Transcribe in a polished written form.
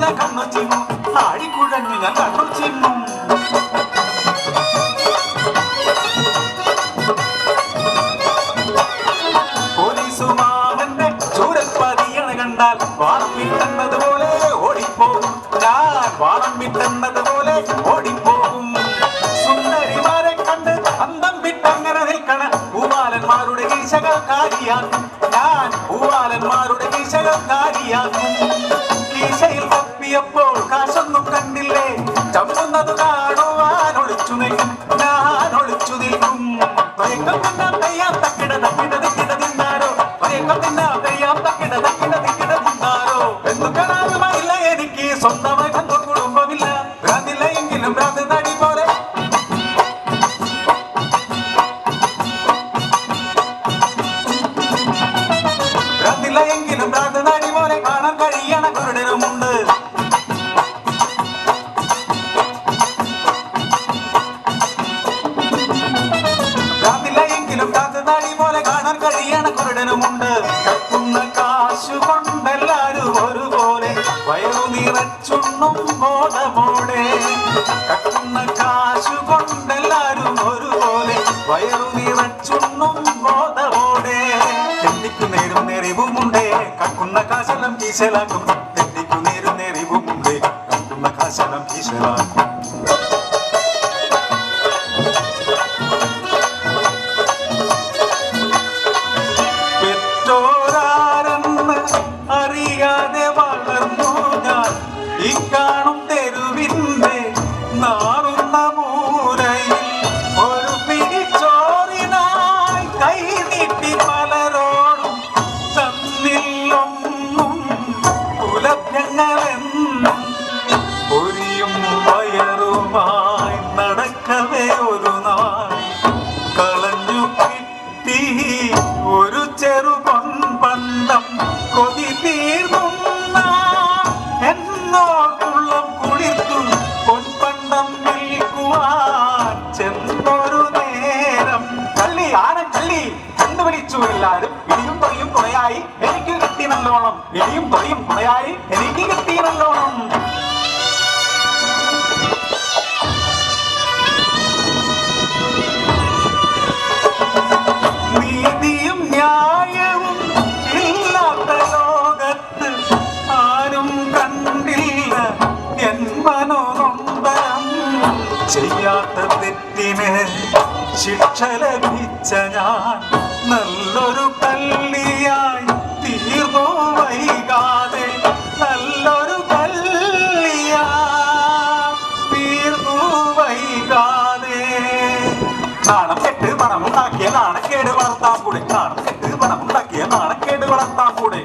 ഞാൻ കണ്ണു ചിമ്മും, ആടിക്കുഴഞ്ഞു ഞാൻ കണ്ണു ചിമ്മും. പോലീസുമാവന്റെ ചൂരപ്പതിയണ കണ്ടാൽ വാളം വിട്ടെന്നതുപോലെ ഓടിപ്പോകും ഞാൻ, വാളം വിട്ടെന്നതുപോലെ ഓടിപ്പോകും. സുന്ദരിമാരെ കണ്ട് അന്തം വിട്ടങ്ങനെ നിൽക്കണ പൂവാലന്മാരുടെ വീശകൾ കാരിയാക്കും ഞാൻ, പൂവാലന്മാരുടെ വീശകൾ കാരിയാക്കും. കീശയിൽ തപ്പിയപ്പോൾ കാശൊന്നും കണ്ടില്ലേ, ചമ്പുന്നത് കാണുവാൻ ഒളിച്ചു നിൽക്കും ഞാൻ, ഒളിച്ചു നിൽക്കും. പെയ്യാം തക്കിട തക്കിട തിക്കിട തിന്നാരോ, പെയ്യാം തക്കിട തക്കിട തിക്കിട തിന്നാരോ. എന്തു കാണാനുമായില്ല എനിക്ക്, സ്വന്തമായി ബന്ധം കുടുംബമില്ല. ഭ്രാന്തില്ല എങ്കിലും ഭ്രാന്ത് നടി പോലെ, ഭ്രാന്തില്ല എങ്കിലും ഭ്രാന്ത് നടി പോലെ കാണാൻ കഴിയണ കുരുടനുമുണ്ട്. കക്കുന്ന കാശു കൊണ്ടെല്ലാരും ഒരുപോലെ വയറു നിറച്ചുണ്ണും ബോധമോടെ, കക്കുന്ന കാശു കൊണ്ടെല്ലാരും ഒരുപോലെ വയറു നിറച്ചുണ്ണും ബോധമോടെ. തെറ്റിക്കു നേരും നെറിവുമുണ്ടേ, കക്കുന്ന കാശെല്ലാം കീശലാക്കും. തെറ്റിക്കു നേരും നെറിവുമുണ്ടേ, കക്കുന്ന കാശെല്ലാം കീശലാക്കും. അറിയാതെ വളർന്നു ഞാൻ ഈ കാണും തെരുവിന്റെ നാറുന്ന മൂരയിൽ, ഒരു പിടിച്ചോറിനായി കൈ നീട്ടി പലരോടും തന്നില്ലൊന്നും പുലഭ്യങ്ങളെന്നും. പൊരിയും വയറുമായി നടക്കവേ ഒരു നാൾ കളഞ്ഞു കിട്ടി ഒരു ചെറു പൊൻപണ്ടം. കൊതി തീർന്ന എന്നോർക്കുള്ളം കുളിർത്തു പൊൻപണ്ടം നിൽക്കുവാൻ ചെന്നൊരു നേരം. കള്ളി ആന കള്ളി കണ്ടുപിടിച്ചു എല്ലാരും, ഇടിയും തൊഴിയും തുണയായി എനിക്ക് കിട്ടി നല്ലോണം, ഇടിയും തൊഴിയും തുണയായി എനിക്ക് കിട്ടി നല്ലോണം. നീതിയും ന്യായവും ഇല്ലാത്ത ലോകത്ത് ആരും കണ്ടില്ല എൻ മനോനൊമ്പരം. ചെയ്യാത്ത തെറ്റിന് ശിക്ഷ ലഭിച്ച ഞാൻ നല്ലൊരു കള്ളിയായി തീർന്നു വൈകാതെ, നല്ലൊരു കള്ളിയായി തീർന്നു വൈകാതെ. നാണം കെട്ട് പണമുണ്ടാക്കിയ നാണക്കേട് വളർത്താൻ കൂടെ, നാണം കെട്ട് പണമുണ്ടാക്കിയ നാണക്കേട് വളർത്താൻ കൂടെ.